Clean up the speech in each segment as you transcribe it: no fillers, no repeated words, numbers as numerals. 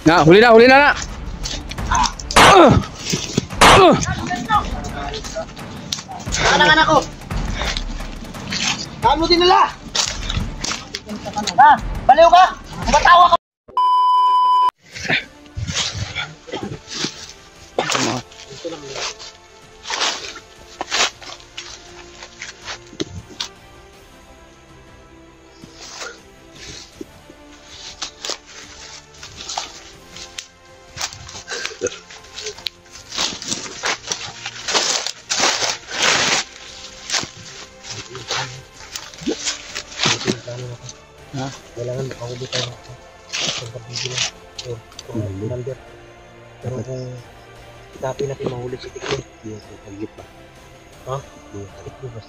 Na, huli na. Anak-anak ko. Saan mo dinala? Ha? Baliw ka? Matawa ka? Ha? Kailangan makahuli tayo sa pagbibili kung number. Pero kung tapin natin mahuli si Tikboy, hindi yung target ba? Ha? Tikboy ba?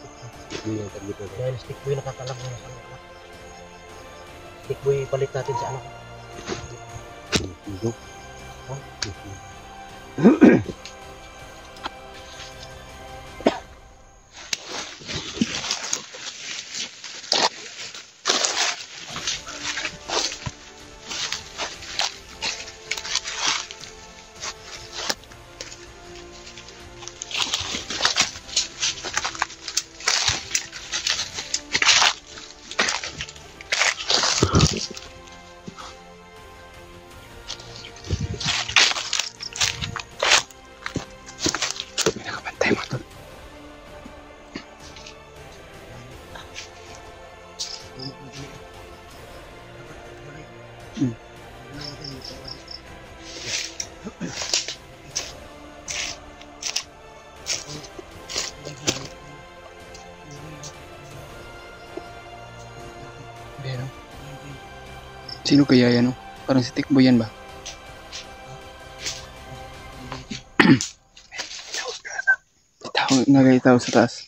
Tikboy yung target ba? Dahil si Tikboy nakakalam mo na sa anak. Tikboy palit natin sa anak. Ha? Sino kaya yan? Parang si Tikboy yan ba? Nagaytaw sa taas.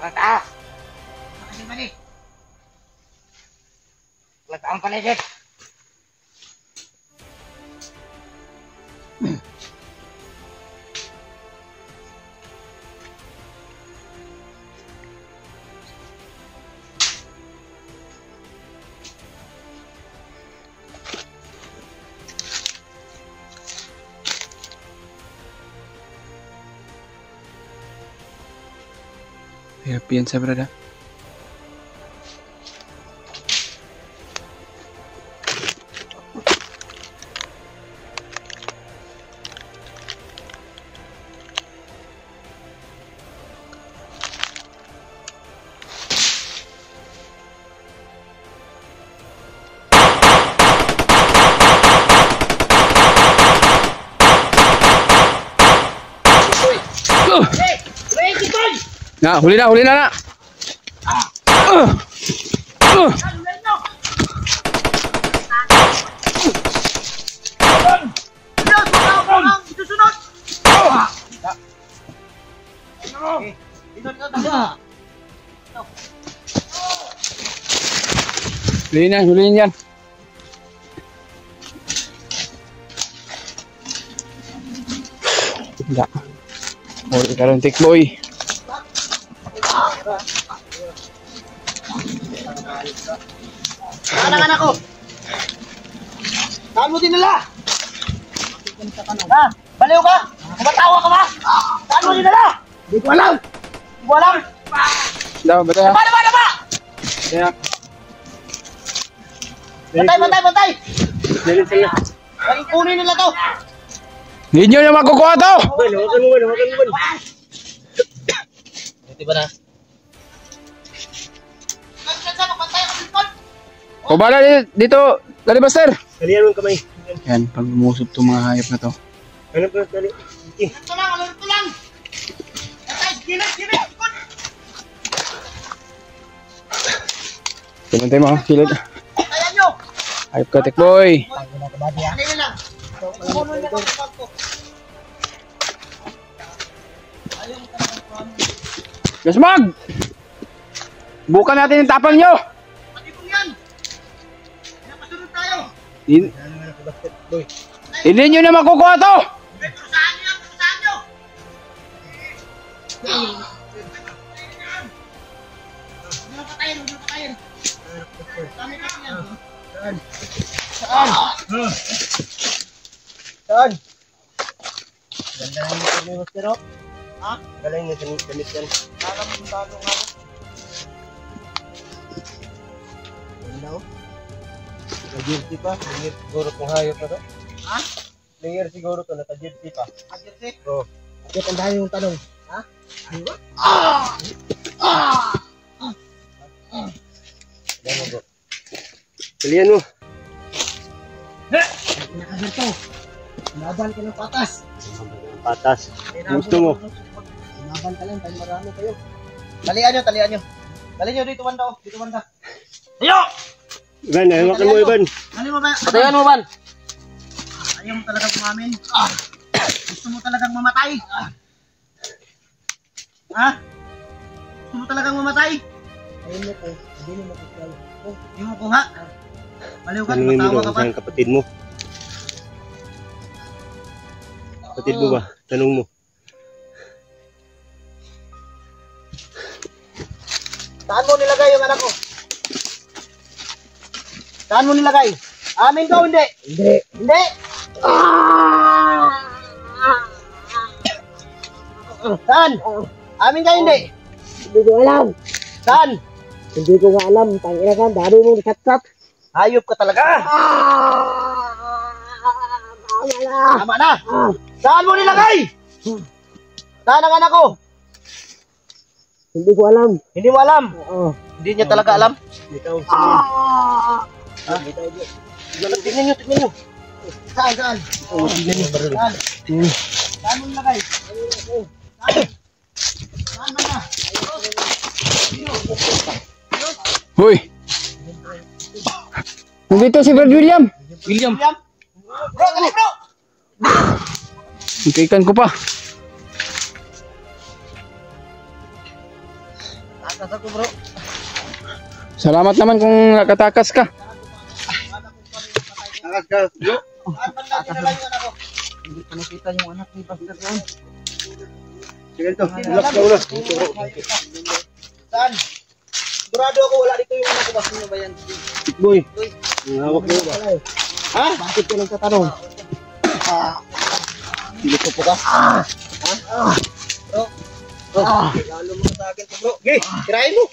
Taas! Mani! Ang paligid! Piensa, brada. Na, huli na. Huliin yan. Enggak. Huli ka rin, Tikboy. Anak-anak ko. Saan mo dinala? Ha? Baliw ka? Matawa ka ba? Saan mo dinala? Hindi ko alam. Hindi ko alam. Daw, batay ha? Ba? Kaya. Bantay! Kunin nila to. Hindi nyo na makukuha to! Hawakan mo. Ito ba na? Bantay Kubala dito. Dali, Buster. Dalihan mo yung kamay. Yan, pag lumusog itong mga hayop na to. Ano po, dali. Ito lang. Gilid. Pinantay mo, kilid. Ayan nyo. Hayop ka, Tikboy. Ano lang. Puno na lang ang ko. Gasmag! Bukan natin yung tapang nyo! Pati ko yan. Napasunod tayo. Hindi nyo na makukuha to! Purusahan nyo. Huwag nyo patayin. Kami kasi yan. Saan? Ganda na yung kami, Master, oh. Ha? Galing na gamit yan. Alam mo yung bago nga. Ganda, oh. Naka-jersey pa. Layer siguro kung hayop na to. Ha? Layer siguro to, naka-jersey pa. Agirsi. Oo. Kaya tandahan yung tanong. Ha? Diba? Ganda mo, bro. Dalihan mo. Nakagirto. Laban ka ng patas. Patas. Gusto mo? Laban ka lang. Tayo marami kayo. Talian nyo. Talian nyo dito banda. Dito banda. Ayo! Iban, hawakan mo, Iban. Ano mo ba? Patayan mo, Ban! Ayaw mo talagang kumamin. Gusto mo talagang mamatay. Ha? Gusto mo talagang mamatay? Ayun mo po. Hindi mo makikala. Hindi mo kuha. Baliw ka, Tanungin mo matawa daw ka kung pa. saan kapatid mo. Kapatid mo ba? Tanong mo. Saan mo nilagay yung anak ko? Saan mo nilagay? Amin daw, hindi? Hindi! Saan? Amin ka, hindi? Hindi ko alam. Saan? Hindi ko nga alam. Tangina ka, dami mong satsat. Hayop ka talaga! Tama na! Saan mo nilagay? Saan ang anak ko? Hindi ko alam. Hindi mo alam? Oo. Hindi niya talaga alam? Bitaw. Tignan nyo. Saan? Saan? Saan? Saan mo nilagay? Saan ba na? Hoy! Nandito si Brad William! William? Bro, dali bro! Ikan ko pa. Takas ako bro. Salamat naman kung nakatakas ka. Takas ka. Saan ba na dinala yung anak ko? Hindi ko nakita yung anak ni Pastor Ron. Sige ito. Relax ka ulo. Saan? Sigurado ako wala dito yung anak ko. Basta nyo ba yan? Boy. Hawak mo ba? Ha? Bakit ka nagtatanong? Piliko po ka? Bro. Bro. Lalo mo sa akin to bro. Okay, tirahin mo.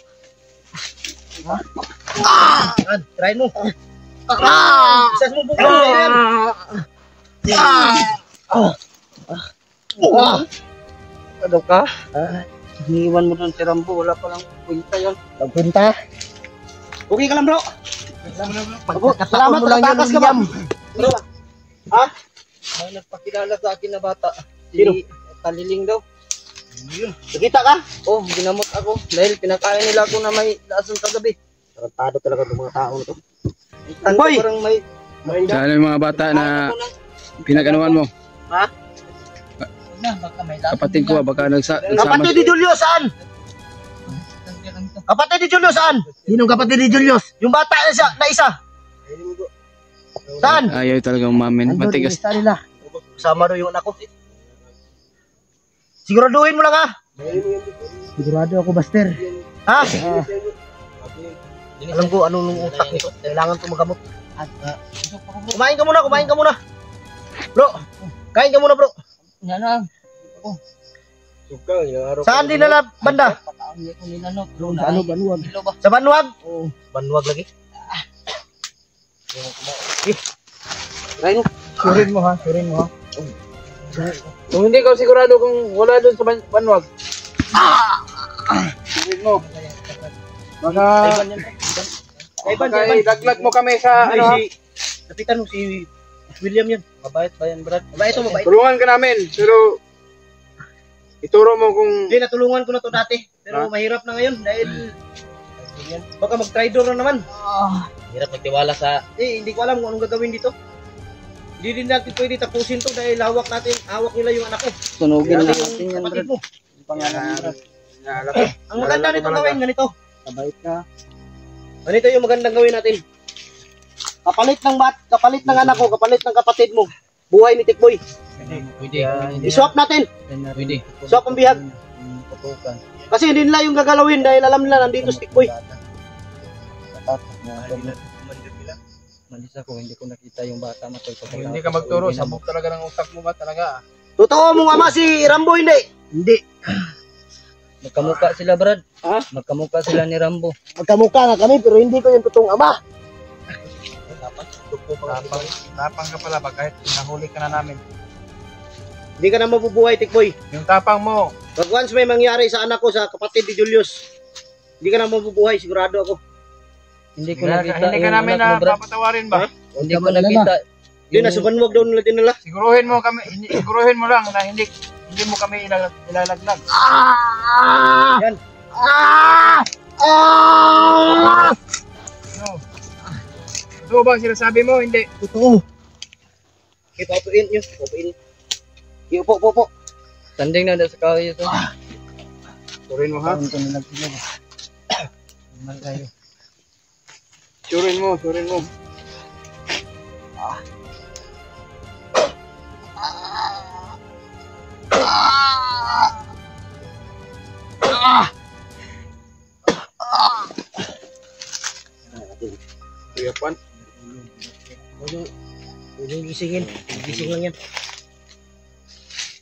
Tirahin mo. Isas mo buka mo yan. Ano ka? Iniwan mo doon si Rambo. Wala palang kwenta yun. Kwenta? Okay ka lang bro. Salamat mo lang yun, Takas ka ba? William. Bro. Ha? May nagpakilala sa akin na bata. Sino? Si Kaliling daw. Nakita ka? Oh, ginamot ako. Dahil pinakain nila ako na may lasang kagabi. Tarantado talaga ng mga tao to. Boy! Parang may... Sana yung mga bata na pinaganuhan mo. Baka may lasang. Kapatid ko, baka nagsama. Kapatid ni Julius, saan? Kapatid ni Julius, saan? Sinong kapatid ni Julius? Yung bata na isa. Saan? Ayaw talaga umamin. Andun yung Matigas. isa nila. Sama daw yung anak ko. Siguraduhin mo lang ha. Sigurado ako, Buster. Ha? Alam ko ano nung utak nito. Kailangan ko magamot. Kumain ka muna. Bro, kain ka muna bro. Yan na. Saan dinala banda? Sa ano, Banuwag? Sa Banwag? Oo. Banwag lagi. Ayun. Surin mo ha. Kung hindi ka sigurado kung wala doon sa Banwag. Surin mo. Baka Ivan, Kay daglag mo kami sa ano ha? Kapitan mo si William yan. Mabait ba yan, Brad? Mabait to, mabait. Tulungan ka namin, pero ituro mo kung Hindi, natulungan ko na to dati. Pero mahirap na ngayon dahil baka mag-tridor na naman. Hirap magtiwala sa... Hindi ko alam kung anong gagawin dito. Hindi din natin pwede tapusin to dahil hawak nila yung anak ko. Sunugin Pati natin yung yan, kapatid Brad. mo. Pangalan mo, Brad. Ang maganda nito gawin, ganito. Mabait ka. Ganito yung magandang gawin natin. Kapalit ng anak ko, kapalit ng kapatid mo. Buhay ni Tikboy. Pwede. I-swap natin. Pwede. Swap ang bihag. Putukan. Kasi hindi nila yung gagalawin dahil alam nila nandito si Tikboy. Malis ako, hindi ko nakita yung bata matay. kung hindi ka magturo, sabog talaga ng utak mo ba talaga? Totoo mong ama si Rambo, hindi. Hindi. Magkamukha sila, Brad. Ha? Magkamukha sila ni Rambo. Magkamukha nga kami pero hindi ko yung totoong ama. Tapang ka pala ba kahit nahuli ka na namin. Hindi ka na mabubuhay, Tikboy. Yung tapang mo, Pag once may mangyari sa anak ko, sa kapatid ni Julius, hindi ka na mabubuhay, sigurado ako. Hindi ko nakita hindi ka yung namin anak mo, na Brad. papatawarin ba? Hindi ko nakita. Hindi na, subanwag daw nila dinala. Siguruhin mo lang na hindi mo kami ilalaglag. Yan. No. Totoo ba ang sinasabi mo? Hindi. Totoo. Ipapuin yun. Ipapuin. Upo. Tanding na sa kahoy ito. Surin mo ha? Ito na nagsilog. Naman kayo. Surin mo. Kuyapan. Huwag yung gisingin. Gising lang yan.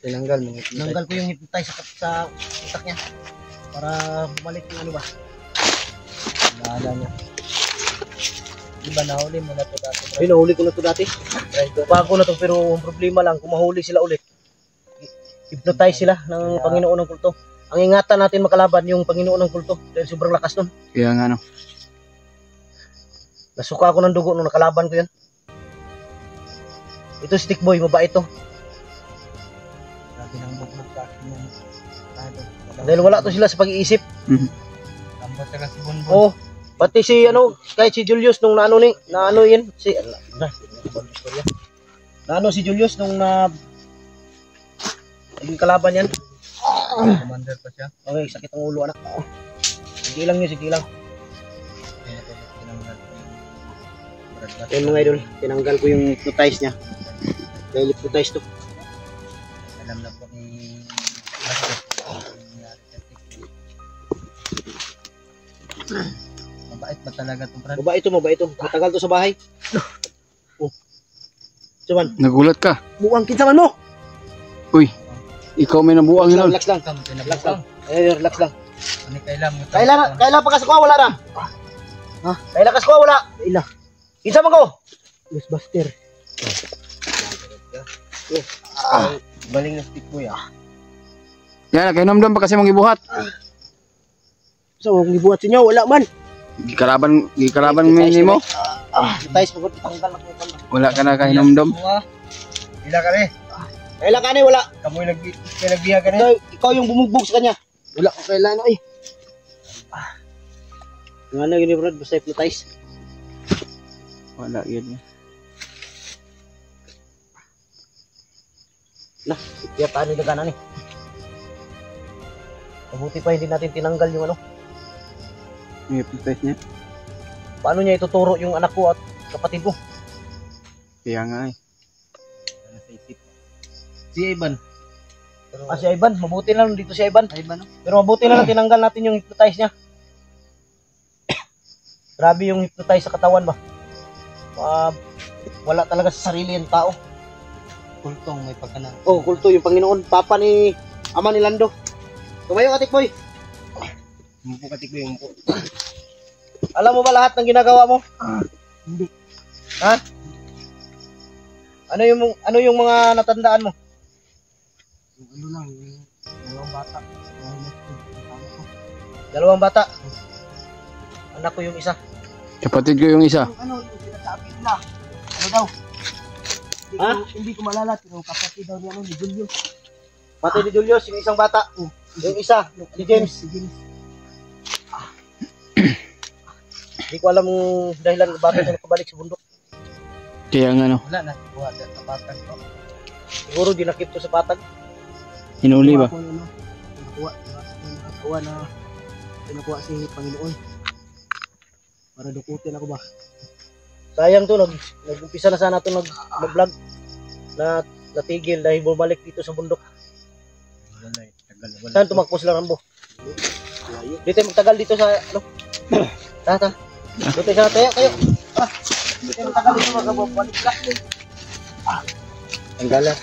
Tinanggal mo. Tinanggal ko yung hypnotize sa utak niya. Para bumalik yung ano ba. Naalala niya. Di ba nahuli mo na ito dati? Ay, nahuli ko na to dati. Bago na to pero ang problema lang, kung mahuli sila ulit, hypnotize sila ng Panginoon ng kulto. Ang ingatan natin makalaban yung Panginoon ng kulto dahil sobrang lakas nun. Kaya nga no. Nasuka ako ng dugo nung nakalaban ko yan. Ito si Tikboy, mabait to. Sabi ng buklog sa akin yung Dahil wala to sila sa pag-iisip. tambot ka si Bonbon. Oh, pati si kahit si Julius nung naano yun, naano si Julius nung naging kalaban yan. Commander pa siya. Okay, sakit ang ulo anak. Sige lang. Yan mga idol, tinanggal ko yung hypnotize niya. Dahil hypnotize to. Alam na po ni mabait ba talaga ito, Brad? Mabait to. Matagal to sa bahay. Oh. Cuman, Nagulat ka. buwang kinsaman mo. Uy, ikaw may nabuang yun. Relax lang. Relax lang. Relax lang. Ano kailan mo? Kailan pa kasi ko wala na. Ha? Kailan kasi ko wala. Ila. Kinsaman ko. Ghostbuster. Baling na stick mo ya. Yan, kainomdom pa kasi mong ibuhat. So, kung gibuhat sa inyo, wala man. Gikalaban mo. Hypnotize mo ko tanggal na ko. Wala ka na kainomdom. Ila ka rin. Kailan ka na wala. Kamoy nagbiya ka rin. Ikaw yung bumugbog sa kanya. Wala ko kailan ay. Nga na yun, Brad, basta hypnotize. Wala yun. Nah, ipiyatan ni daganan eh. Mabuti pa hindi natin tinanggal yung ano. May hypnotize niya. Paano niya ituturo yung anak ko at kapatid ko? Kaya nga eh. Si Ivan. Si Ivan, mabuti na lang dito si Ivan. Ivan, no? Pero mabuti na lang tinanggal natin yung hypnotize niya. Grabe yung hypnotize sa katawan ba? Wala talaga sa sarili yung tao. Kultong may pagkanang. Oh, kulto yung Panginoon, papa ni ama ni Lando. Tumayo ka, Tikboy. Mumpo ka tikbo yung mumpo. Alam mo ba lahat ng ginagawa mo? Hindi. Ha? Ano yung mga natandaan mo? Ano lang, yung dalawang bata. Dalawang bata. Anak ko yung isa. Kapatid ko yung isa. Ano yung sinasabi nila? Ano daw? Ha? Hindi ko maalala, pero kapatid daw ni ano, ni Julio. Pati ni Julius, yung isang bata. Yung isa, si James. Si James. Hindi ko alam kung dahilan kung bakit siya nakabalik sa bundok. Kaya nga no, Wala na, buha sa tapatan ko. Siguro dinakip to sa patag. hinuli ba? Nakuha na pinakuha si Panginoon. Para dukutin ako ba? Sayang to, nag-umpisa na sana to mag-vlog na natigil dahil bumalik dito sa bundok. Saan tumakbo sila Rambo? Dito tayo magtagal dito sa ano? Tata. Dito tayo tayo. Dito tayo magtagal dito mga kababalik. Ang galat